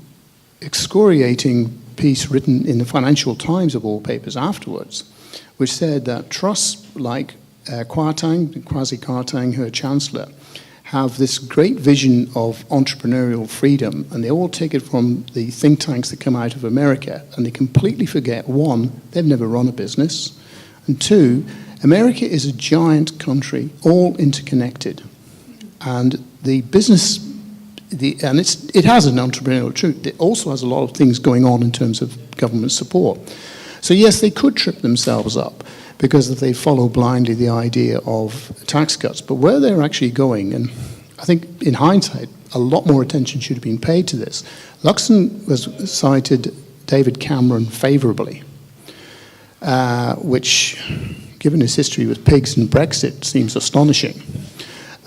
excoriating piece written in the Financial Times of all papers afterwards, which said that Truss, like Kwasi Kwarteng, her chancellor, have this great vision of entrepreneurial freedom, and they all take it from the think tanks that come out of America, and they completely forget, one, they've never run a business, and two, America is a giant country, all interconnected. And the business, it has an entrepreneurial truth. It also has a lot of things going on in terms of government support. So yes, they could trip themselves up because they follow blindly the idea of tax cuts. But where they're actually going, and I think in hindsight, a lot more attention should have been paid to this. Luxon cited David Cameron favourably, which, given his history with pigs and Brexit, seems astonishing.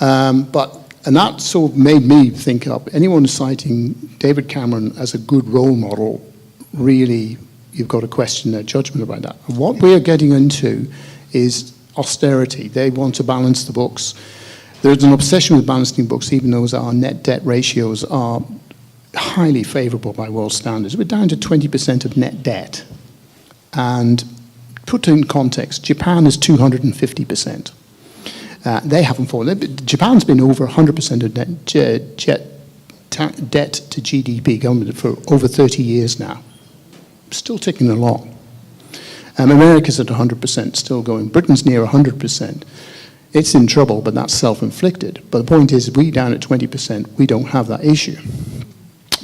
And that sort of made me think up, anyone citing David Cameron as a good role model, really, you've got to question their judgment about that. And what we are getting into is austerity. They want to balance the books. There's an obsession with balancing books, even though our net debt ratios are highly favourable by world standards. We're down to 20% of net debt. And put in context, Japan is 250%. They haven't fallen. Japan's been over 100% of debt to GDP government for over 30 years now. Still ticking along. America's at 100%, still going. Britain's near 100%. It's in trouble, but that's self-inflicted. But the point is, we down at 20%, we don't have that issue.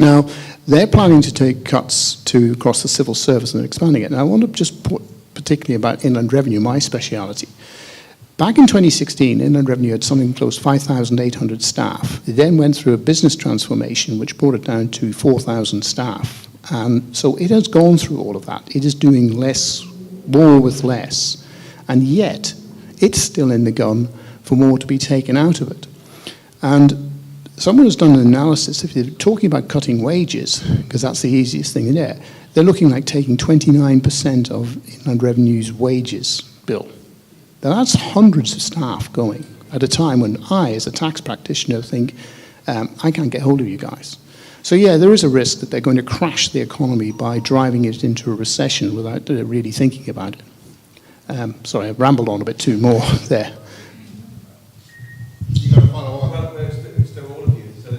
Now, they're planning to take cuts across the civil service and expanding it. Now, I want to just put particularly about inland revenue, my speciality. Back in 2016, inland revenue had something close to 5,800 staff. It then went through a business transformation, which brought it down to 4,000 staff. And so it has gone through all of that. It is doing less, more with less. And yet, it's still in the gun for more to be taken out of it. And someone has done an analysis. If they're talking about cutting wages, because that's the easiest thing in there, they're looking like taking 29% of inland revenue's wages bill. Now that's hundreds of staff going at a time when I, as a tax practitioner, think, I can't get hold of you guys. So yeah, there is a risk that they're going to crash the economy by driving it into a recession without really thinking about it. Sorry, I've rambled on a bit too more there. You got to follow on. Well, it's to all of you. So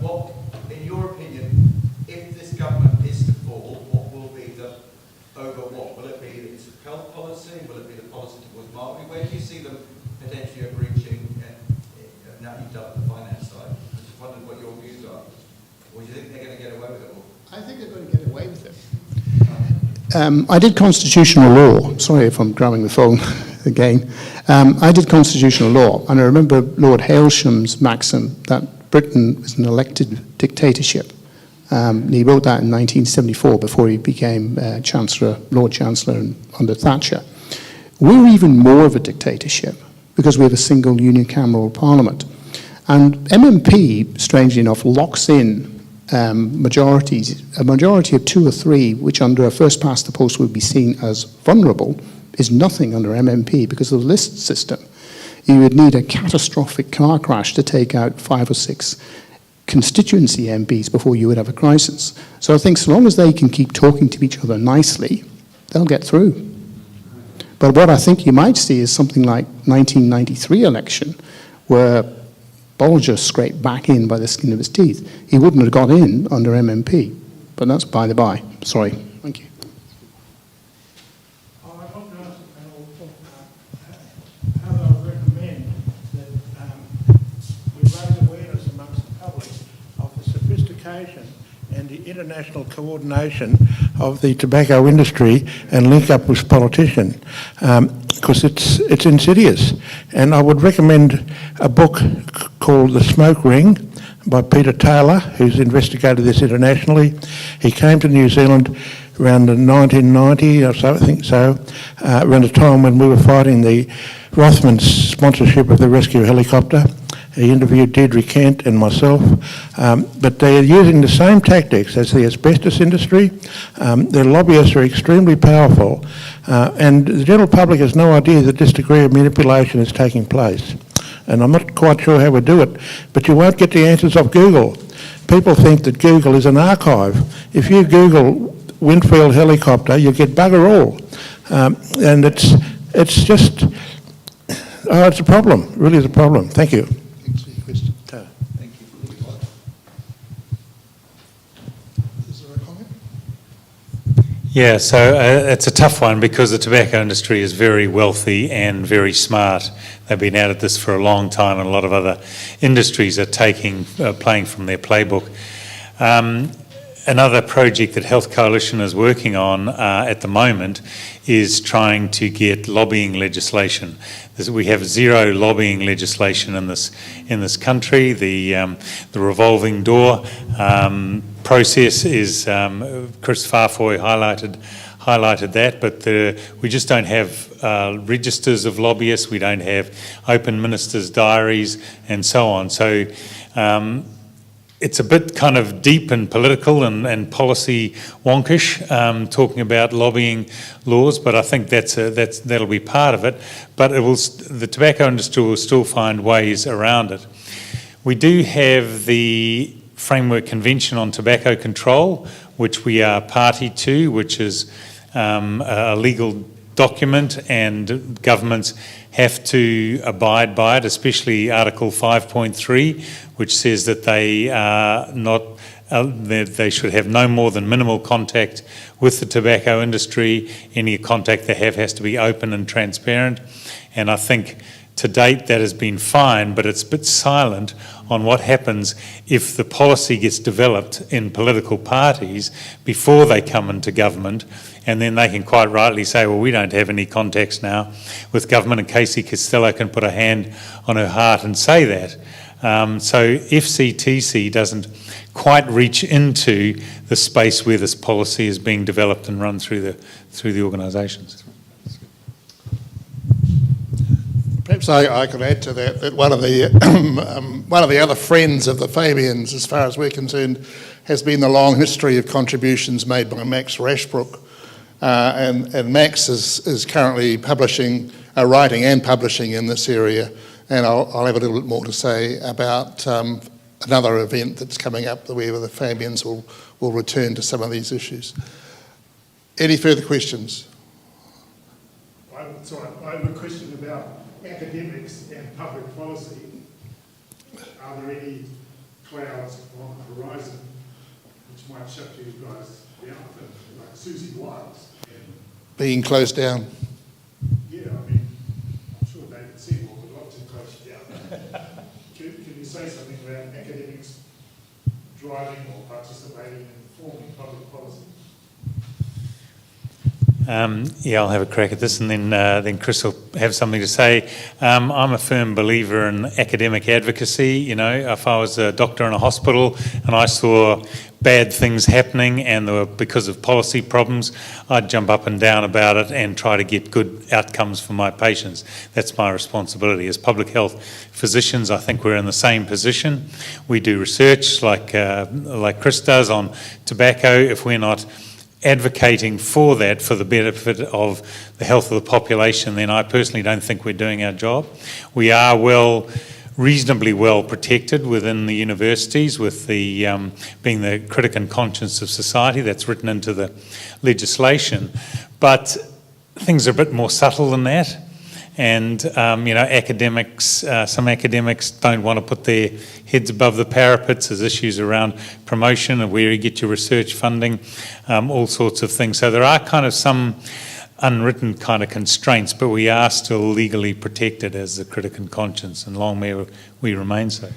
what, in your opinion, if this government is to fall, what will be the over what? Will it be its health policy? Will it be the policy towards marketing? Where do you see them potentially reaching? Now you've done the finance side. I just wondered what your views are. Or do you think they're going to get away with it all? I think they're going to get away with it. I did constitutional law. Sorry if I'm grabbing the phone again. I did constitutional law, and I remember Lord Hailsham's maxim that Britain is an elected dictatorship. He wrote that in 1974 before he became Chancellor, Lord Chancellor under Thatcher. We're even more of a dictatorship because we have a single unicameral parliament. And MMP, strangely enough, locks in majorities. A majority of 2 or 3, which under a first past the post would be seen as vulnerable, is nothing under MMP because of the list system. you would need a catastrophic car crash to take out 5 or 6 constituency MPs before you would have a crisis. So I think so long as they can keep talking to each other nicely, they'll get through. But what I think you might see is something like 1993 election, where Baucher scraped back in by the skin of his teeth. He wouldn't have got in under MMP, but that's by the by. Sorry. Thank you. I'd like to ask the panel how they would recommend that we raise awareness amongst the public of the sophistication and the international coordination of the tobacco industry and link up with politicians, because it's insidious. And I would recommend a book called The Smoke Ring by Peter Taylor, who's investigated this internationally. He came to New Zealand around 1990 or so, I think so, around the time when we were fighting the Rothmans sponsorship of the rescue helicopter. He interviewed Deirdre Kent and myself, but they are using the same tactics as the asbestos industry. Their lobbyists are extremely powerful, and the general public has no idea that this degree of manipulation is taking place. And I'm not quite sure how we do it, but you won't get the answers off Google. People think that Google is an archive. If you Google Winfield helicopter, you get bugger all. And it's just, it's a problem, it really is a problem. Thank you. Thank you. Is there a comment? Yeah, so it's a tough one because the tobacco industry is very wealthy and very smart. They've been at this for a long time, and a lot of other industries are playing from their playbook. Another project that Health Coalition is working on at the moment is trying to get lobbying legislation. We have zero lobbying legislation in this country. The revolving door process is Chris Farfoy highlighted that, but we just don't have registers of lobbyists. We don't have open ministers' diaries and so on. So. It's a bit kind of deep and political and policy wonkish, talking about lobbying laws, but I think that'll be part of it. But the tobacco industry will still find ways around it. We do have the Framework Convention on Tobacco Control, which we are party to, which is a legal document, and governments have to abide by it, especially Article 5.3, which says that they are not, they should have no more than minimal contact with the tobacco industry. Any contact they have has to be open and transparent. And I think to date that has been fine, but it's a bit silent on what happens if the policy gets developed in political parties before they come into government, and then they can quite rightly say, well, we don't have any contacts now with government, and Casey Costello can put a hand on her heart and say that. So FCTC doesn't quite reach into the space where this policy is being developed and run through the organisations. Perhaps I could add to that one of the other friends of the Fabians, as far as we're concerned, has been the long history of contributions made by Max Rashbrook, and Max is currently writing and publishing in this area, and I'll have a little bit more to say about another event that's coming up where the Fabians will return to some of these issues. Any further questions? I have a question about academics and public policy. Are there any clouds on the horizon which might shut you guys down, like Susie Wiles? Being closed down. Yeah, I mean, I'm sure David Seymour would love to close you down. Can you say something about academics driving or participating in forming public policy? Yeah, I'll have a crack at this, and then Chris will have something to say. I'm a firm believer in academic advocacy. You know, if I was a doctor in a hospital and I saw bad things happening and they were because of policy problems, I'd jump up and down about it and try to get good outcomes for my patients. That's my responsibility. As public health physicians, I think we're in the same position. We do research like Chris does on tobacco. If we're not advocating for that for the benefit of the health of the population, then I personally don't think we're doing our job. We are reasonably well protected within the universities, with the being the critic and conscience of society. That's written into the legislation. But things are a bit more subtle than that. And, academics, some academics don't want to put their heads above the parapets. There's issues around promotion and where you get your research funding, all sorts of things. So there are kind of some unwritten kind of constraints, but we are still legally protected as the critic and conscience, and long may we remain so.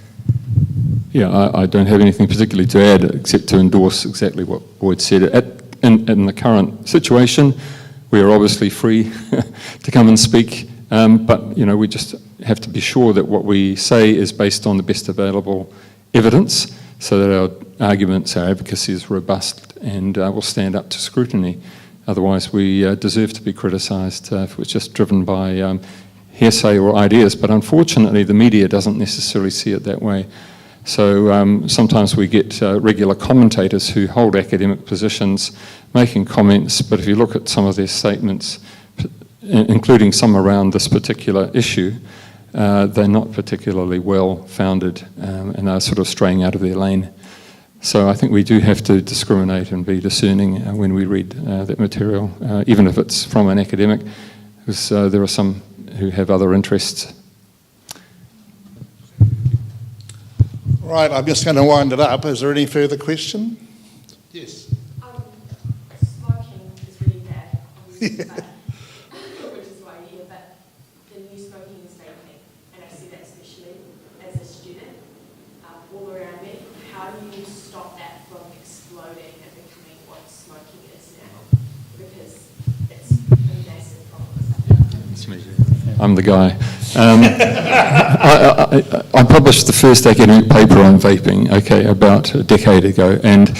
Yeah, I don't have anything particularly to add except to endorse exactly what Boyd said. In the current situation, we are obviously free to come and speak, but we just have to be sure that what we say is based on the best available evidence, so that our arguments, our advocacy is robust and will stand up to scrutiny. Otherwise, we deserve to be criticised if it's just driven by hearsay or ideas. But unfortunately, the media doesn't necessarily see it that way. So sometimes we get regular commentators who hold academic positions making comments, but if you look at some of their statements, including some around this particular issue, they're not particularly well-founded and are sort of straying out of their lane. So I think we do have to discriminate and be discerning when we read that material, even if it's from an academic, because there are some who have other interests. Right, I'm just going to wind it up. Is there any further question? Yes. Smoking is really bad, obviously, which is why you're here, but the new smoking is vaping, and I see that especially as a student all around me. How do you stop that from exploding and becoming what smoking is now? Because it's a massive problem. It's me. I'm the guy. I published the first academic paper on vaping, about a decade ago, and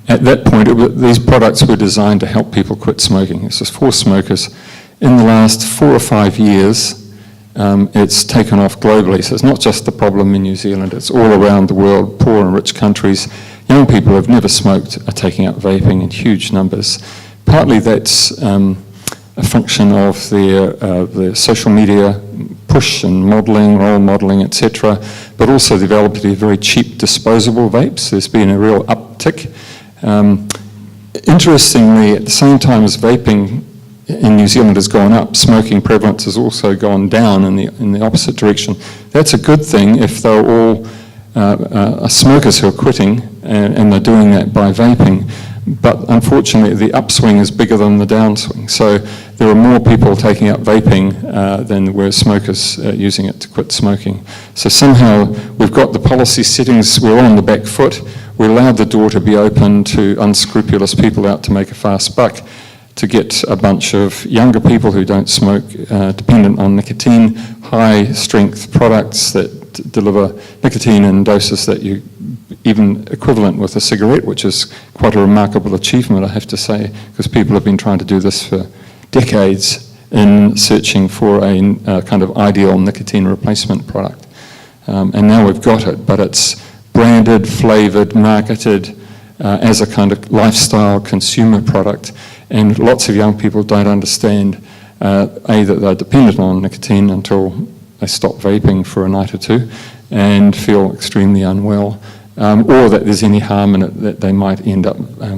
at that point, these products were designed to help people quit smoking. This is for smokers. In the last 4 or 5 years, it's taken off globally. So it's not just the problem in New Zealand, it's all around the world, poor and rich countries. Young people who have never smoked are taking up vaping in huge numbers. Partly that's a function of their social media push and modelling, role modelling, etc., but also the availability of very cheap disposable vapes. There's been a real uptick. Interestingly, at the same time as vaping in New Zealand has gone up, smoking prevalence has also gone down in the opposite direction. That's a good thing if they're all smokers who are quitting and they're doing that by vaping. But unfortunately, the upswing is bigger than the downswing. So there are more people taking up vaping than were smokers using it to quit smoking. So somehow we've got the policy settings, we're on the back foot. We allowed the door to be open to unscrupulous people out to make a fast buck, to get a bunch of younger people who don't smoke, dependent on nicotine, high-strength products that deliver nicotine in doses that you even equivalent with a cigarette, which is quite a remarkable achievement, I have to say, because people have been trying to do this for decades in searching for a kind of ideal nicotine replacement product. And now we've got it, but it's branded, flavoured, marketed as a kind of lifestyle consumer product, and lots of young people don't understand A, that they're dependent on nicotine until they stop vaping for a night or two and feel extremely unwell, or that there's any harm in it, that they might end up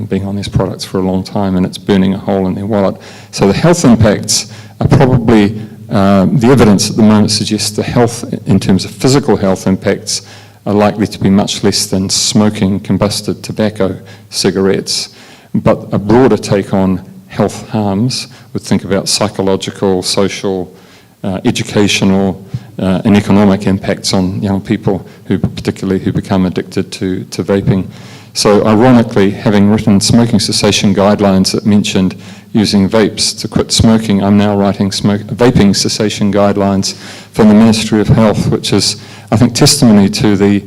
being on these products for a long time and it's burning a hole in their wallet. So the health impacts are probably, the evidence at the moment suggests the health, in terms of physical health impacts, are likely to be much less than smoking combusted tobacco cigarettes. But a broader take on health harms would think about psychological, social, educational, and economic impacts on young people particularly who become addicted to vaping. So ironically, having written smoking cessation guidelines that mentioned using vapes to quit smoking, I'm now writing vaping cessation guidelines from the Ministry of Health, which is, I think, testimony to the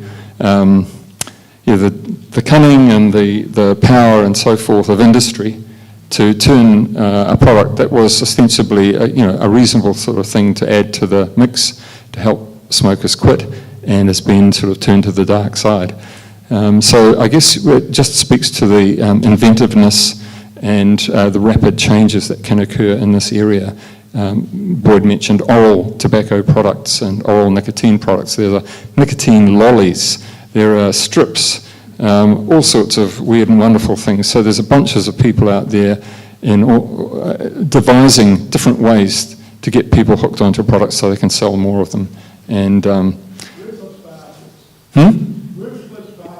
cunning and the power and so forth of industry to turn a product that was ostensibly a reasonable sort of thing to add to the mix to help smokers quit, and has been sort of turned to the dark side. So I guess it just speaks to the inventiveness and the rapid changes that can occur in this area. Boyd mentioned oral tobacco products and oral nicotine products. There are nicotine lollies, there are strips, all sorts of weird and wonderful things. So there's a bunches of people out there devising different ways to get people hooked onto products so they can sell more of them. And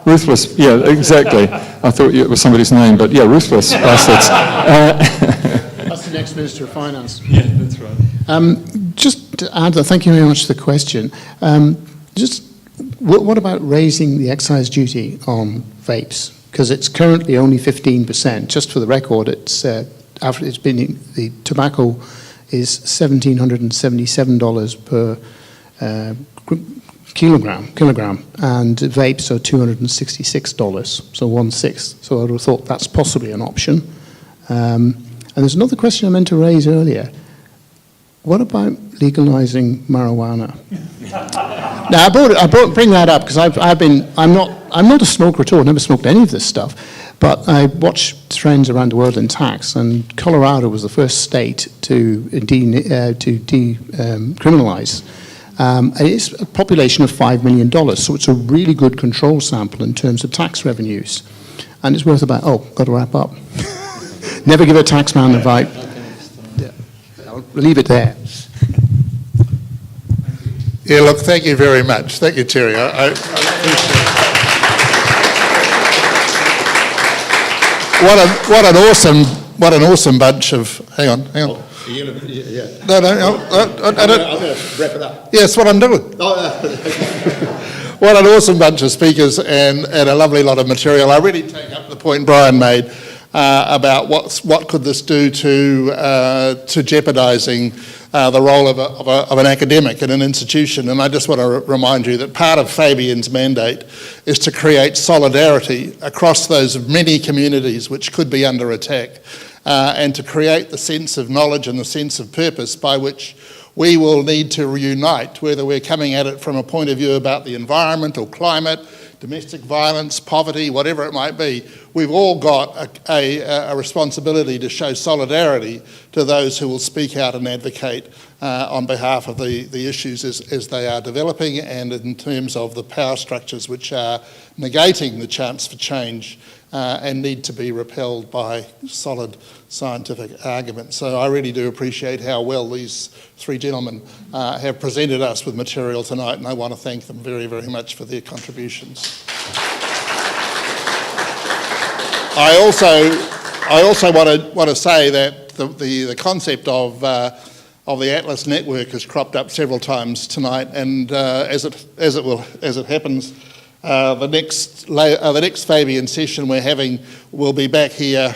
Ruthless, yeah, exactly. I thought it was somebody's name, but yeah, ruthless bastards. That's the next Minister of Finance. Yeah, that's right. Just to add, thank you very much for the question. What about raising the excise duty on vapes? Because it's currently only 15%. Just for the record, the tobacco is $1,777 per kilogram, and vapes are $266, so 1/6. So I would have thought that's possibly an option. And there's another question I meant to raise earlier. What about legalising marijuana? Now I bring that up because I'm not a smoker at all. I've never smoked any of this stuff, but I watch trends around the world in tax, and Colorado was the first state to decriminalise. It's a population of $5 million, so it's a really good control sample in terms of tax revenues, and it's worth about. Got to wrap up. Never give a tax man the vibe. Yeah, I'll leave it there. Yeah, look, thank you very much. Thank you, Terry. I appreciate it. What an awesome bunch of. Hang on. Yeah. No, I'm going to wrap it up. Yes, what I'm doing. What an awesome bunch of speakers and a lovely lot of material. I really take up the point Brian made about what could this do to jeopardising the role of an academic in an institution. And I just want to remind you that part of Fabian's mandate is to create solidarity across those many communities which could be under attack, and to create the sense of knowledge and the sense of purpose by which we will need to reunite, whether we're coming at it from a point of view about the environment or climate, domestic violence, poverty, whatever it might be. We've all got a responsibility to show solidarity to those who will speak out and advocate on behalf of the issues as they are developing, and in terms of the power structures which are negating the chance for change and need to be repelled by solid scientific arguments. So I really do appreciate how well these three gentlemen have presented us with material tonight, and I want to thank them very, very much for their contributions. I also want to say that the concept of the Atlas Network has cropped up several times tonight, and as it happens, the next Fabian session we're having will be back here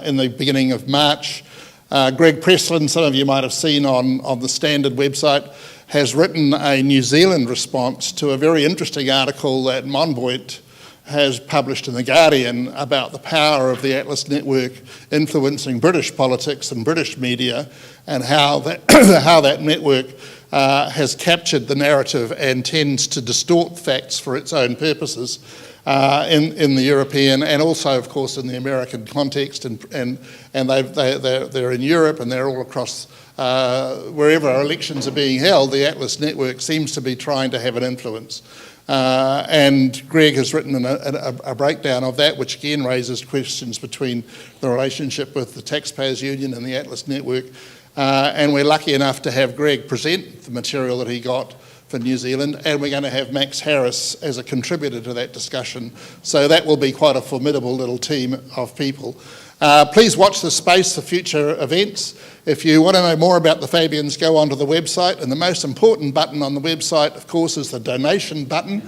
in the beginning of March. Greg Presslin, some of you might have seen on the Standard website, has written a New Zealand response to a very interesting article that Monvoigt has published in The Guardian about the power of the Atlas Network influencing British politics and British media, and how that network has captured the narrative and tends to distort facts for its own purposes in the European and also, of course, in the American context. And they're in Europe and they're all across wherever elections are being held. The Atlas Network seems to be trying to have an influence. And Greg has written a breakdown of that, which again raises questions between the relationship with the Taxpayers Union and the Atlas Network. And we're lucky enough to have Greg present the material that he got for New Zealand, and we're going to have Max Harris as a contributor to that discussion. So that will be quite a formidable little team of people. Please watch the space for future events. If you want to know more about the Fabians, go onto the website, and the most important button on the website, of course, is the donation button.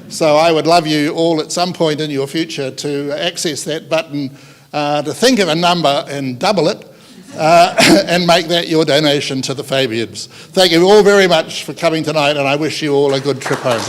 So I would love you all at some point in your future to access that button, to think of a number and double it, and make that your donation to the Fabians. Thank you all very much for coming tonight, and I wish you all a good trip home.